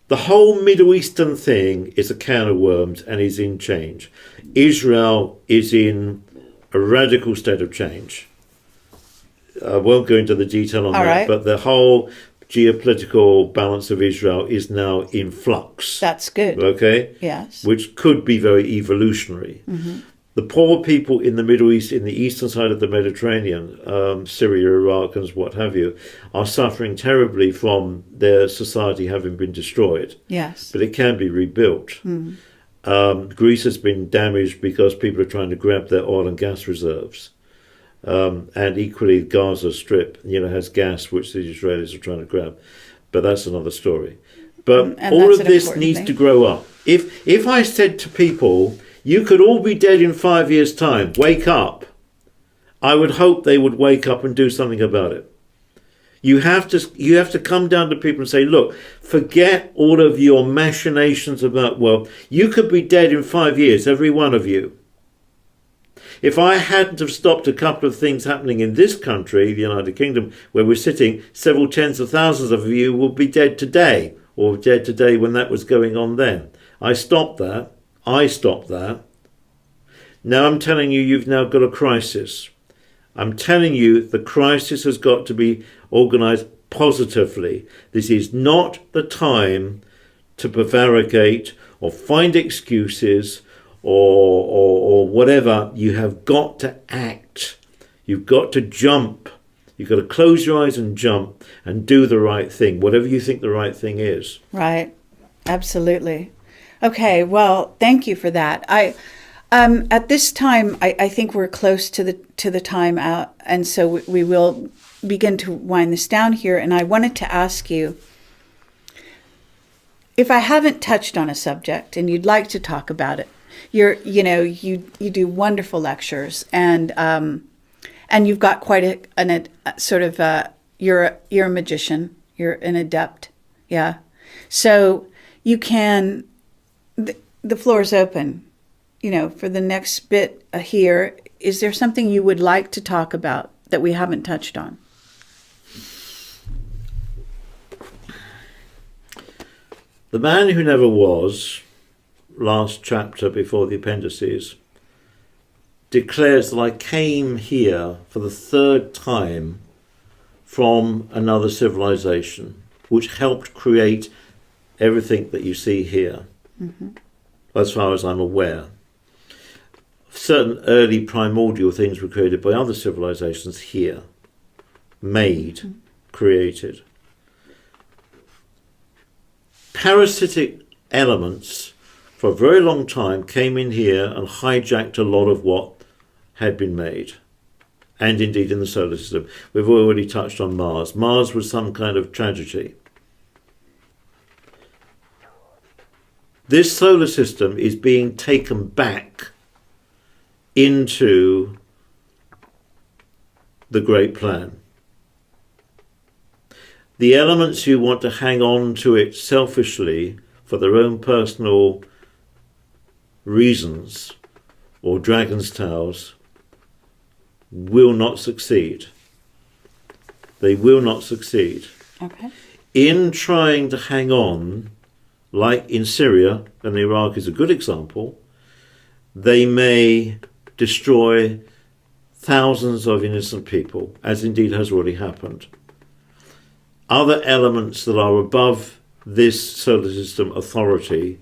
The whole Middle Eastern thing is a can of worms and is in change. Israel is in a radical state of change. I won't go into the detail on that, but the whole geopolitical balance of Israel is now in flux. That's good. Okay? Yes. Which could be very evolutionary. The poor people in the Middle East, in the eastern side of the Mediterranean, Syria, Iraq, and what have you, are suffering terribly from their society having been destroyed. Yes. But it can be rebuilt. Greece has been damaged because people are trying to grab their oil and gas reserves. And equally, Gaza Strip, has gas which the Israelis are trying to grab. But that's another story. But all of this needs to grow up. If I said to people, you could all be dead in 5 years' time, wake up, I would hope they would wake up and do something about it. You have to come down to people and say, look, forget all of your machinations about, well, you could be dead in 5 years, every one of you. If I hadn't have stopped a couple of things happening in this country, the United Kingdom, where we're sitting, several tens of thousands of you would be dead today, or dead today when that was going on then. I stopped that. Now I'm telling you, you've now got a crisis. I'm telling you, the crisis has got to be organised positively. This is not the time to prevaricate or find excuses or whatever. You have got to act. You've got to jump. You've got to close your eyes and jump and do the right thing, whatever you think the right thing is. Right. Absolutely. Okay. Well, thank you for that. At this time, I think we're close to the time out, and so we will begin to wind this down here. And I wanted to ask you, if I haven't touched on a subject and you'd like to talk about it, you do wonderful lectures, and you've got quite a sort of you're a magician, you're an adept, yeah. So you can, the floor is open, for the next bit here. Is there something you would like to talk about that we haven't touched on? The Man Who Never Was, last chapter before the appendices, declares that I came here for the third time from another civilization, which helped create everything that you see here, as far as I'm aware. Certain early primordial things were created by other civilizations here, made, created. Parasitic elements for a very long time came in here and hijacked a lot of what had been made, and indeed in the solar system. We've already touched on Mars. Mars was some kind of tragedy. This solar system is being taken back into the Great Plan. The elements who want to hang on to it selfishly for their own personal reasons, or dragon's towers, will not succeed. They will not succeed. Okay. In trying to hang on, like in Syria, and Iraq is a good example, they may destroy thousands of innocent people, as indeed has already happened. Other elements that are above this solar system authority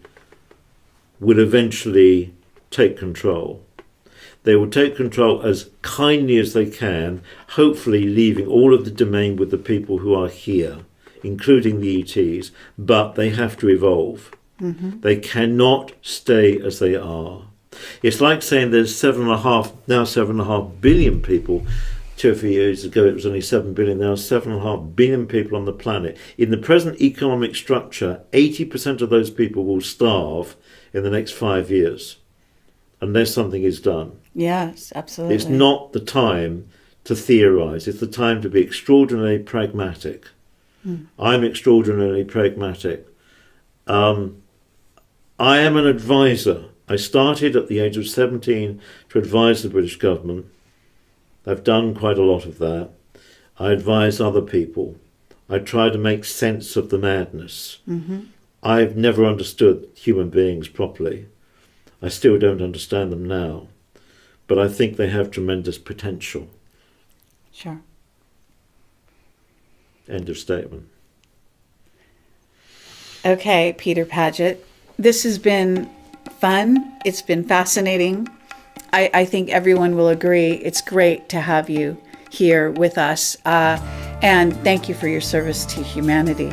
will eventually take control. They will take control as kindly as they can, hopefully leaving all of the domain with the people who are here, including the ETs, but they have to evolve. They cannot stay as they are. It's like saying there's 7.5 billion people. 2 or 3 years ago it was only 7 billion, now 7.5 billion people on the planet. In the present economic structure, 80% of those people will starve in the next 5 years, unless something is done. Yes, absolutely. It's not the time to theorize, it's the time to be extraordinarily pragmatic. I'm extraordinarily pragmatic. I am an advisor. I started at the age of 17 to advise the British government. I've done quite a lot of that. I advise other people. I try to make sense of the madness. I've never understood human beings properly. I still don't understand them now. But I think they have tremendous potential. Sure. End of statement. Okay, Peter Paget. This has been fun. It's been fascinating. I think everyone will agree. It's great to have you here with us. And thank you for your service to humanity.